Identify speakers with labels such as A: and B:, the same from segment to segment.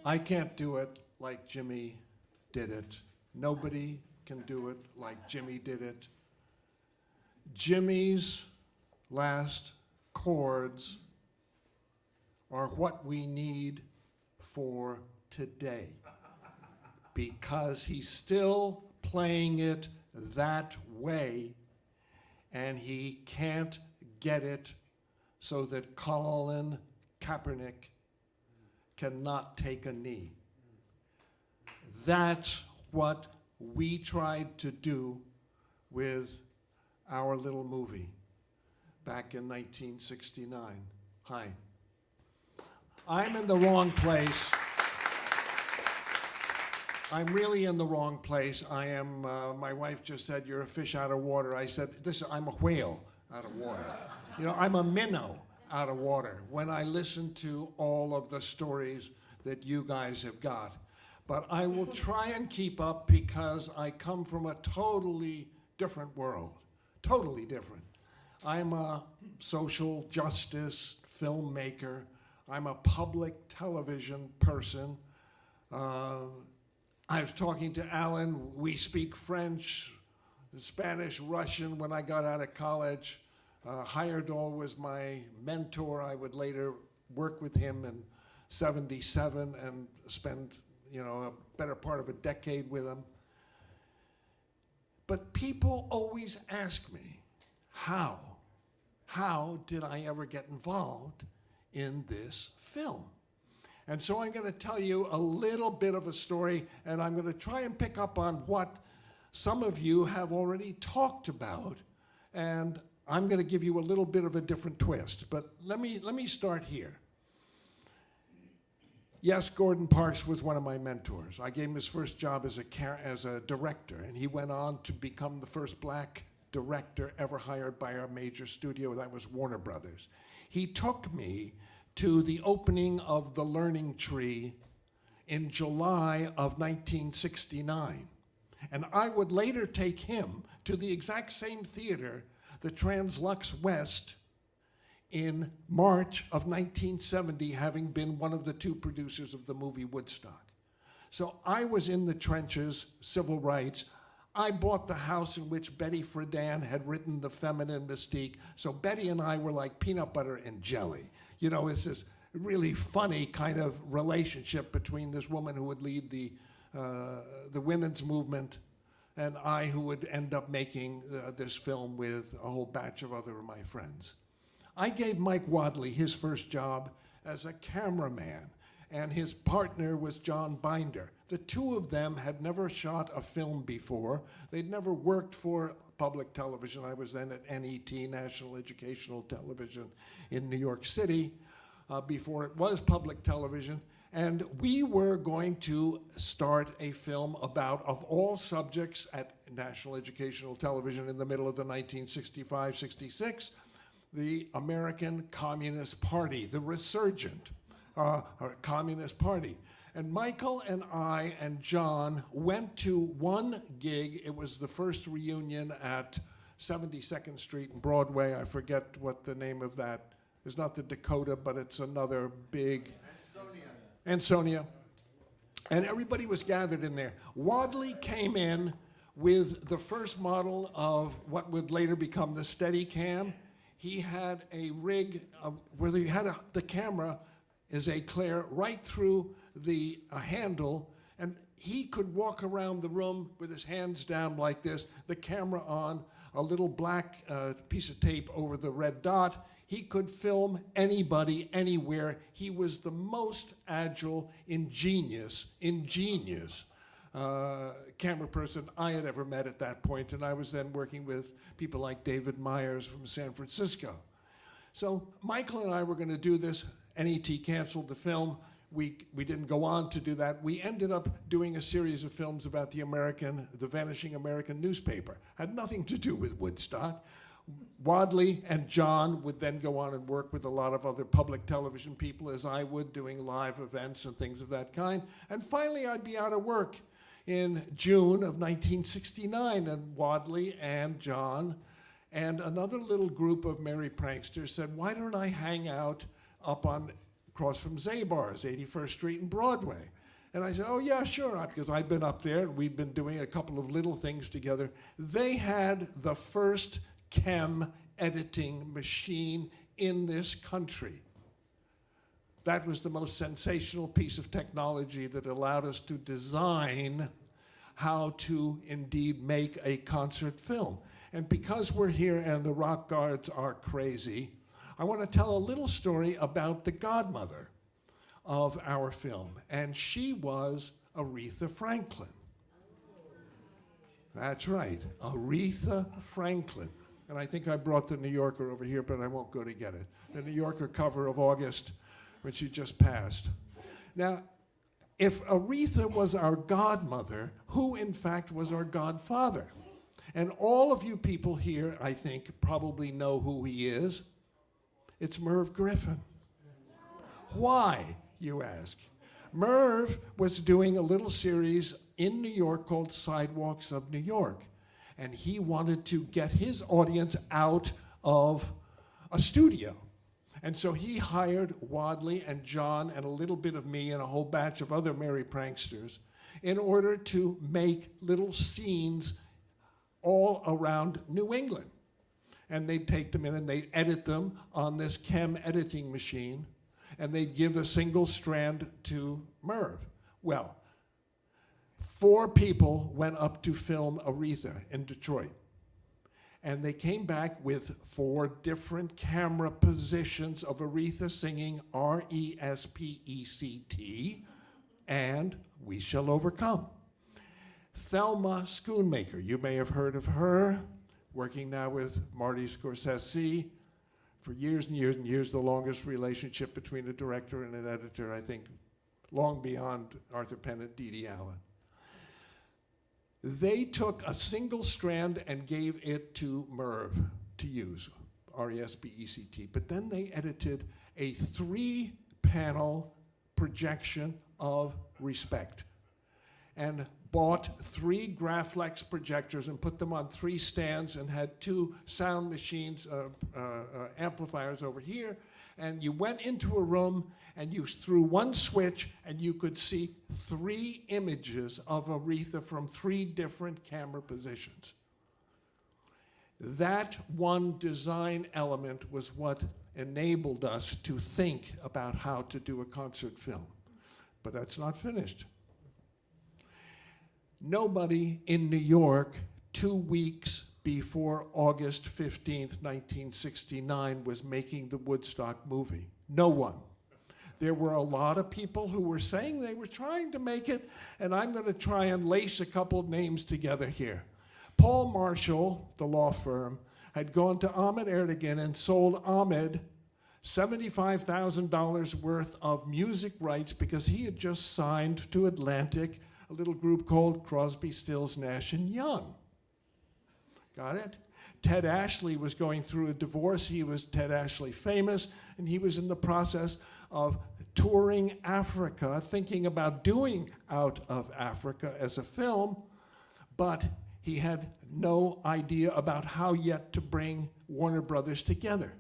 A: I can't do it like Jimmy did it. Nobody can do it like Jimmy did it. Jimmy's last chords are what we need for today, because he's still playing it that way, and he can't get it so that Colin Kaepernick cannot take a knee. That's what we tried to do with our little movie back in 1969. Hi. I'm in the wrong place. I'm really in the wrong place. I am, my wife just said, you're a fish out of water. I said, I'm a whale out of water. You know, I'm a minnow out of water when I listen to all of the stories that you guys have got. But I will try and keep up because I come from a totally different world, totally different. I'm a social justice filmmaker. I'm a public television person. I was talking to Alan. We speak French, Spanish, Russian when I got out of college. Heyerdahl was my mentor. I would later work with him in '77 and spend, you know, a better part of a decade with him. But people always ask me, how did I ever get involved in this film? And so I'm going to tell you a little bit of a story, and I'm going to try and pick up on what some of you have already talked about, and I'm going to give you a little bit of a different twist. But let me start here. Yes, Gordon Parks was one of my mentors. I gave him his first job as a director, and he went on to become the first black director ever hired by our major studio. That was Warner Brothers. He took me to the opening of the Learning Tree in July of 1969. And I would later take him to the exact same theater, the Translux West, in March of 1970, having been one of the two producers of the movie Woodstock. So I was in the trenches, civil rights. I bought the house in which Betty Friedan had written The Feminine Mystique. So Betty and I were like peanut butter and jelly. You know, it's this really funny kind of relationship between this woman who would lead the women's movement and I, who would end up making this film with a whole batch of other of my friends. I gave Mike Wadley his first job as a cameraman, and his partner was John Binder. The two of them had never shot a film before. They'd never worked for public television. I was then at NET, National Educational Television, in New York City, before it was public television. And we were going to start a film about, of all subjects at National Educational Television in the middle of the 1965-66, the American Communist Party, the resurgent Communist Party. And Michael and I and John went to one gig. It was the first reunion at 72nd Street and Broadway. I forget what the name of that. It's not the Dakota, but it's another big... Ansonia. And everybody was gathered in there. Wadley came in with the first model of what would later become the Steadicam. He had a rig where he had the camera is a Claire right through the handle, and he could walk around the room with his hands down like this, the camera on, a little black piece of tape over the red dot. He could film anybody, anywhere. He was the most agile, ingenious camera person I had ever met at that point, and I was then working with people like David Myers from San Francisco. So Michael and I were going to do this. NET canceled the film. We didn't go on to do that. We ended up doing a series of films about the vanishing American newspaper. Had nothing to do with Woodstock. Wadley and John would then go on and work with a lot of other public television people, as I would, doing live events and things of that kind. And finally, I'd be out of work in June of 1969, and Wadley and John and another little group of merry pranksters said, why don't I hang out up on across from Zabar's, 81st Street and Broadway? And I said, oh yeah, sure, because I'd been up there and we'd been doing a couple of little things together. They had the first chem editing machine in this country. That was the most sensational piece of technology that allowed us to design how to indeed make a concert film. And because we're here and the rock guards are crazy, I want to tell a little story about the godmother of our film. And she was Aretha Franklin. That's right, Aretha Franklin. And I think I brought the New Yorker over here, but I won't go to get it. The New Yorker cover of August, when she just passed. Now, if Aretha was our godmother, who in fact was our godfather? And all of you people here, I think, probably know who he is. It's Merv Griffin. Why, you ask? Merv was doing a little series in New York called Sidewalks of New York. And he wanted to get his audience out of a studio. And so he hired Wadley and John and a little bit of me and a whole batch of other merry pranksters in order to make little scenes all around New England. And they'd take them in and they'd edit them on this chem editing machine, and they'd give a single strand to Merv. Well, 4 people went up to film Aretha in Detroit. And they came back with 4 different camera positions of Aretha singing R-E-S-P-E-C-T and We Shall Overcome. Thelma Schoonmaker, you may have heard of her, working now with Marty Scorsese for years and years and years, the longest relationship between a director and an editor, I think, long beyond Arthur Penn and Dee Dee Allen. They took a single strand and gave it to Merv to use, R-E-S-P-E-C-T, but then they edited a 3-panel projection of Respect and bought 3 Graflex projectors and put them on 3 stands and had 2 sound machines, amplifiers over here, and you went into a room and you threw one switch and you could see 3 images of Aretha from 3 different camera positions. That one design element was what enabled us to think about how to do a concert film. But that's not finished. Nobody in New York 2 weeks before August 15th, 1969 was making the Woodstock movie. No one. There were a lot of people who were saying they were trying to make it, and I'm going to try and lace a couple names together here. Paul Marshall, the law firm, had gone to Ahmet Ertegun and sold Ahmet $75,000 worth of music rights because he had just signed to Atlantic a little group called Crosby, Stills, Nash and Young. Got it? Ted Ashley was going through a divorce. He was Ted Ashley famous, and he was in the process of touring Africa, thinking about doing Out of Africa as a film, but he had no idea about how yet to bring Warner Brothers together.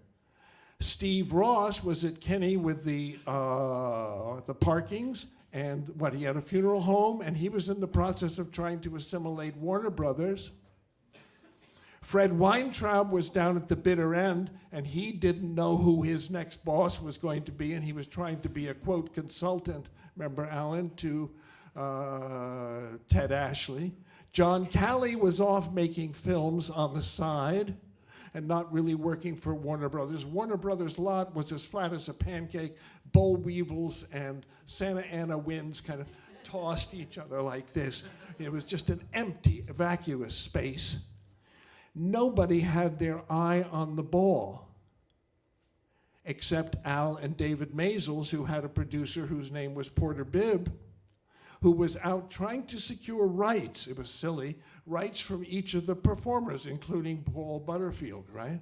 A: Steve Ross was at Kenny with the Parkings, and he had a funeral home, and he was in the process of trying to assimilate Warner Brothers. Fred Weintraub was down at the bitter end, and he didn't know who his next boss was going to be, and he was trying to be a, quote, consultant, remember, Alan, to Ted Ashley. John Calley was off making films on the side and not really working for Warner Brothers. Warner Brothers' lot was as flat as a pancake. Boll Weevils and Santa Ana winds kind of tossed each other like this. It was just an empty, vacuous space. Nobody had their eye on the ball except Al and David Maisels, who had a producer whose name was Porter Bibb, who was out trying to secure rights, it was silly, rights from each of the performers, including Paul Butterfield, right?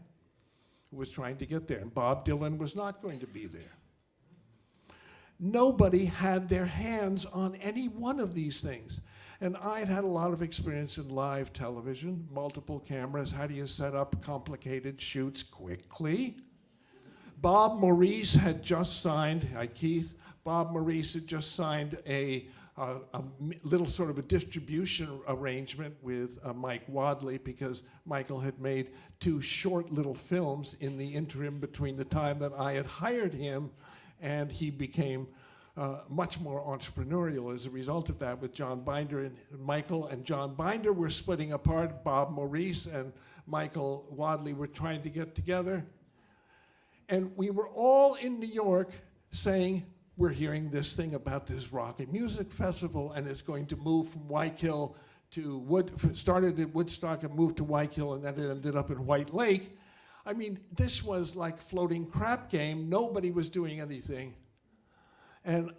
A: Who was trying to get there, and Bob Dylan was not going to be there. Nobody had their hands on any one of these things. And I'd had a lot of experience in live television, multiple cameras. How do you set up complicated shoots quickly? Bob Maurice had just signed, hi Keith, Bob Maurice had just signed a little sort of a distribution arrangement with Mike Wadley, because Michael had made 2 short little films in the interim between the time that I had hired him and he became much more entrepreneurial as a result of that with John Binder and Michael. And John Binder were splitting apart. Bob Maurice and Michael Wadley were trying to get together. And we were all in New York saying, we're hearing this thing about this rock and music festival, and it's going to move from Wykill to started at Woodstock and moved to Wykill, and then it ended up in White Lake. I mean, this was like floating crap game. Nobody was doing anything. And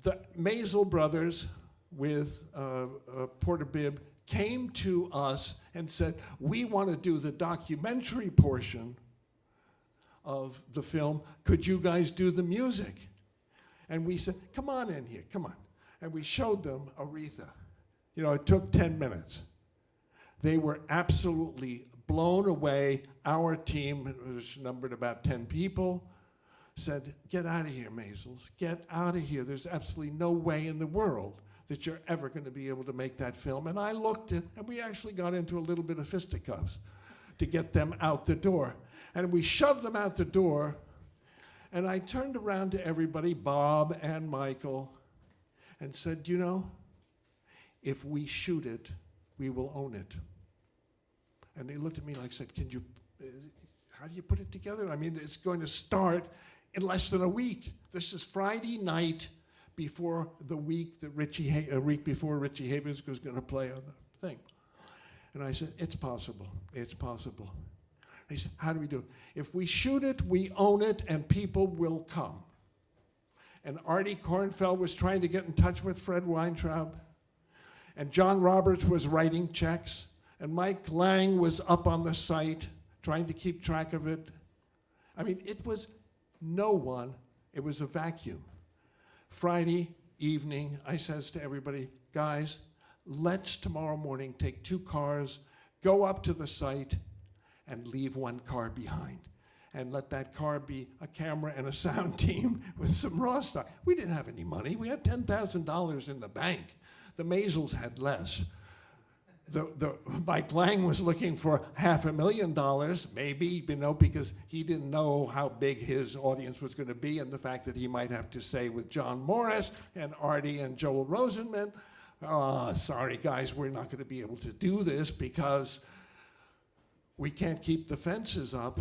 A: the Maisel brothers with Porter Bibb came to us and said, we want to do the documentary portion of the film. Could you guys do the music? And we said, come on in here, come on. And we showed them Aretha. You know, it took 10 minutes. They were absolutely blown away. Our team, which numbered about 10 people, said, get out of here, Maisels, get out of here. There's absolutely no way in the world that you're ever going to be able to make that film. And I looked at, and we actually got into a little bit of fisticuffs to get them out the door. And we shoved them out the door, and I turned around to everybody, Bob and Michael, and said, you know, if we shoot it, we will own it. And they looked at me like, said, can you, how do you put it together? I mean, it's going to start in less than a week. This is Friday night before the week that a week before Richie Havens was going to play on the thing. And I said, it's possible, it's possible. He said, how do we do it? If we shoot it, we own it, and people will come. And Artie Kornfeld was trying to get in touch with Fred Weintraub, and John Roberts was writing checks, and Mike Lang was up on the site trying to keep track of it. I mean, it was no one. It was a vacuum. Friday evening, I says to everybody, guys, let's tomorrow morning take 2 cars, go up to the site, and leave 1 car behind. And let that car be a camera and a sound team with some raw stock. We didn't have any money. We had $10,000 in the bank. The Maisels had less. Mike Lang was looking for $500,000, maybe, you know, because he didn't know how big his audience was going to be, and the fact that he might have to say with John Morris and Artie and Joel Rosenman, sorry guys, we're not going to be able to do this because we can't keep the fences up.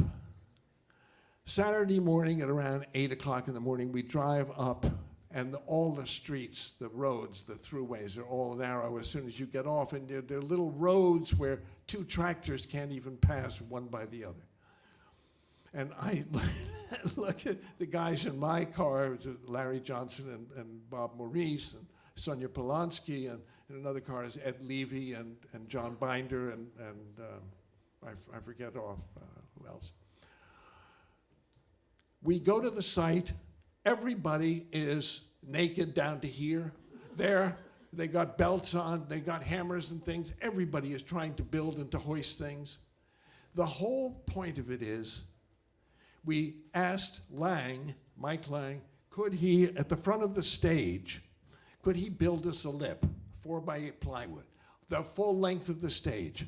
A: Saturday morning at around 8 o'clock in the morning, we drive up, and all the streets, the roads, the throughways are all narrow as soon as you get off, and they're little roads where 2 tractors can't even pass one by the other. And I look at the guys in my car, Larry Johnson and Bob Maurice and Sonia Polanski, and in another car is Ed Levy and John Binder and I forget who else. We go to the site. Everybody is naked down to here. They got belts on. They got hammers and things. Everybody is trying to build and to hoist things. The whole point of it is, we asked Lang, Mike Lang, could he, at the front of the stage, could he build us a lip, 4x8 plywood, the full length of the stage?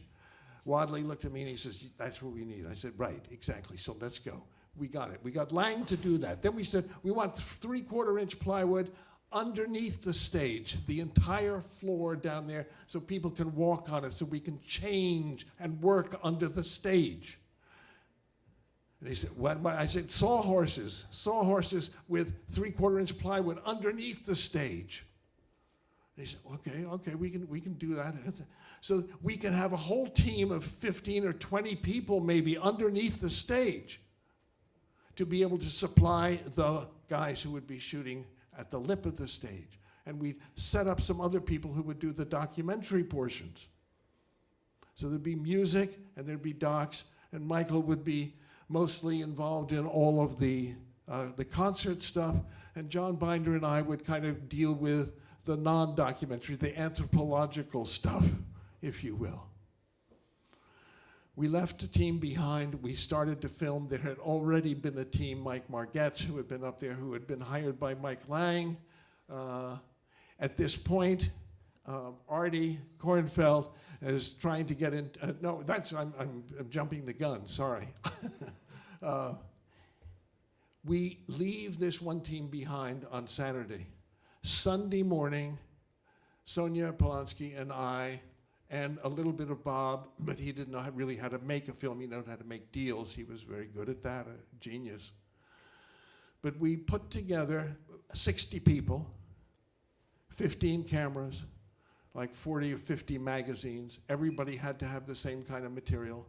A: Wadley looked at me and he says, that's what we need. I said, right, exactly, so let's go. We got it. We got Lang to do that. Then we said, we want 3/4-inch plywood underneath the stage, the entire floor down there, so people can walk on it, so we can change and work under the stage. And he said, what? I said, sawhorses with 3/4-inch plywood underneath the stage. They said, okay, we can do that. So we can have a whole team of 15 or 20 people maybe underneath the stage to be able to supply the guys who would be shooting at the lip of the stage. And we'd set up some other people who would do the documentary portions. So there'd be music and there'd be docs, and Michael would be mostly involved in all of the concert stuff, and John Binder and I would kind of deal with the non-documentary, the anthropological stuff, if you will. We left a team behind. We started to film. There had already been a team, Mike Margetts, who had been up there, who had been hired by Mike Lang. At this point, Artie Kornfeld is trying to get in. No, I'm jumping the gun. Sorry. We leave this one team behind on Saturday. Sunday morning, Sonia Polanski and I, and a little bit of Bob, but he didn't know really how to make a film. He didn't know how to make deals. He was very good at that, a genius. But we put together 60 people, 15 cameras, like 40 or 50 magazines. Everybody had to have the same kind of material.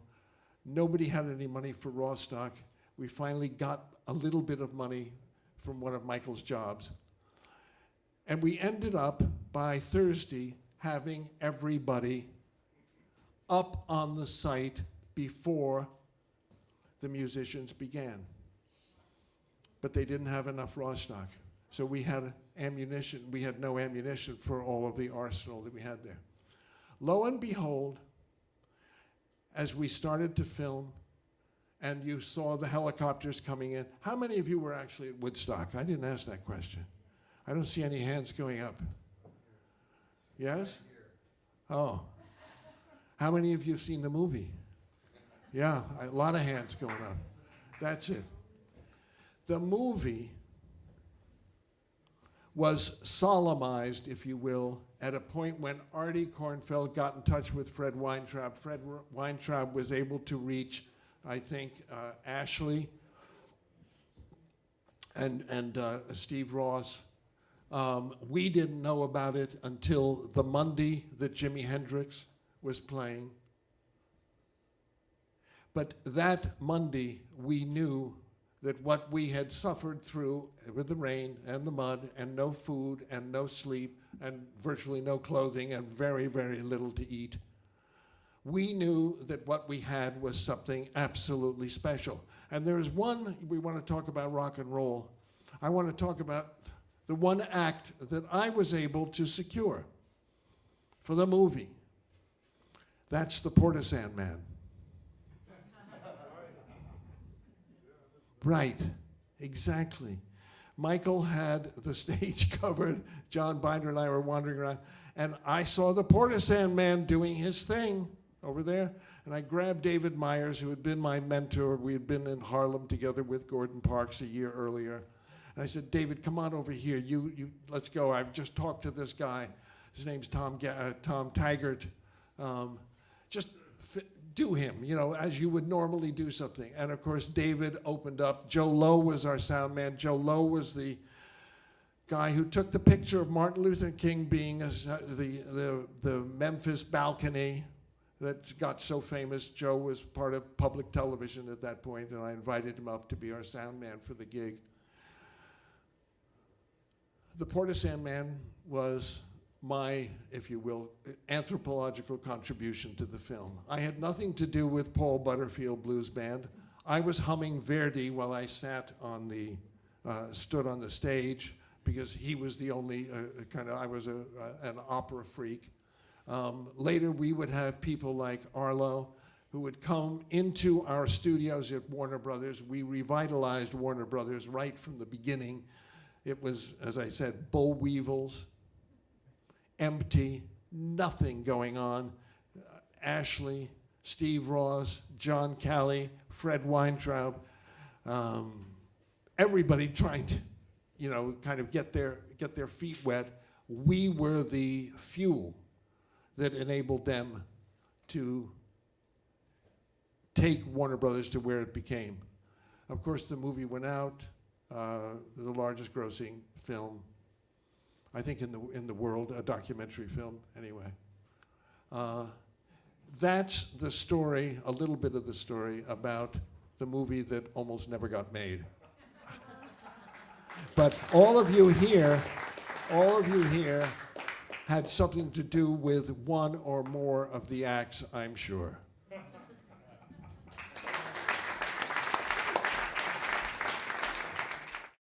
A: Nobody had any money for raw stock. We finally got a little bit of money from one of Michael's jobs. And we ended up, by Thursday, having everybody up on the site before the musicians began. But they didn't have enough raw stock. So we had ammunition. We had no ammunition for all of the arsenal that we had there. Lo and behold, as we started to film, and you saw the helicopters coming in, how many of you were actually at Woodstock? I didn't ask that question. I don't see any hands going up. Yes? Oh. How many of you have seen the movie? Yeah, a lot of hands going up. That's it. The movie was solemnized, if you will, at a point when Artie Kornfeld got in touch with Fred Weintraub. Fred Weintraub was able to reach, I think, Ashley and Steve Ross. We didn't know about it until the Monday that Jimi Hendrix was playing. But that Monday, we knew that what we had suffered through with the rain and the mud and no food and no sleep and virtually no clothing and very, very little to eat, we knew that what we had was something absolutely special. And there is one, we want to talk about rock and roll. I want to talk about the one act that I was able to secure for the movie. That's the Portishead Man. Right, exactly. Michael had the stage covered. John Binder and I were wandering around, and I saw the Portishead Man doing his thing over there, and I grabbed David Myers, who had been my mentor. We had been in Harlem together with Gordon Parks a year earlier. And I said, David, come on over here. Let's go. I've just talked to this guy. His name's Tom Taggart. Do him, as you would normally do something. And of course, David opened up. Joe Lowe was our sound man. Joe Lowe was the guy who took the picture of Martin Luther King being the Memphis balcony that got so famous. Joe was part of public television at that point, and I invited him up to be our sound man for the gig. The Portishead Man was my, if you will, anthropological contribution to the film. I had nothing to do with Paul Butterfield Blues Band. I was humming Verdi while I sat on the, stood on the stage, because he was the only I was an opera freak. Later we would have people like Arlo, who would come into our studios at Warner Brothers. We revitalized Warner Brothers right from the beginning. It was, as I said, boll weevils, empty, nothing going on. Ashley, Steve Ross, John Calley, Fred Weintraub, everybody trying to, kind of get their feet wet. We were the fuel that enabled them to take Warner Brothers to where it became. Of course, the movie went out, the largest grossing film, I think in the world, a documentary film, anyway. That's the story, a little bit of the story about the movie that almost never got made. But all of you here had something to do with one or more of the acts, I'm sure.